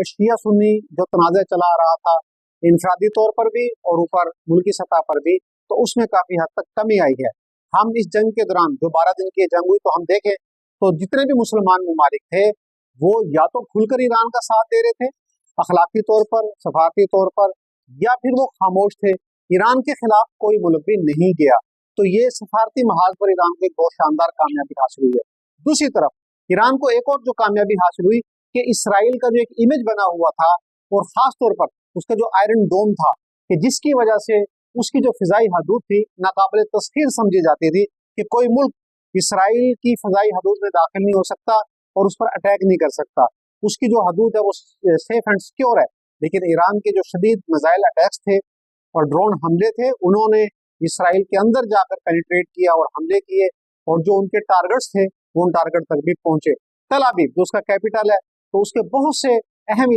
शिया सुन्नी जो तनाज़ा चला रहा था इंफरादी तौर पर भी और ऊपर मुल्की सतह पर भी, तो उसमें काफ़ी हद तक कमी आई है। हम इस जंग के दौरान जो 12 दिन की जंग हुई, तो हम देखें तो जितने भी मुसलमान ममालिक थे वो या तो खुलकर ईरान का साथ दे रहे थे अखलाकी तौर पर, सफारती तौर पर, या फिर वो खामोश थे। ईरान के खिलाफ कोई मुल्क भी नहीं गया। तो ये सफारती महाज पर ईरान को एक बहुत शानदार कामयाबी हासिल हुई है। दूसरी तरफ ईरान को एक और जो कामयाबी हासिल हुई कि इसराइल का जो एक इमेज बना हुआ था, और ख़ास तौर पर उसका जो आयरन डोम था, कि जिसकी वजह से उसकी जो फ़िज़ाई हदूद थी नाकाबिल तस्खीर समझी जाती थी कि कोई मुल्क इसराइल की फ़िज़ाई हदूद में दाखिल नहीं हो सकता और उस पर अटैक नहीं कर सकता, उसकी जो हदूद है वो सेफ एंड सिक्योर है। लेकिन ईरान के जो शदीद मिसाइल अटैक्स थे और ड्रोन हमले थे, उन्होंने इसराइल के अंदर जाकर पेनिट्रेट किया और हमले किए, और जो उनके टारगेट्स थे वो उन टारगेट तक भी पहुंचे। तल अवीव जो उसका कैपिटल है, तो उसके बहुत से अहम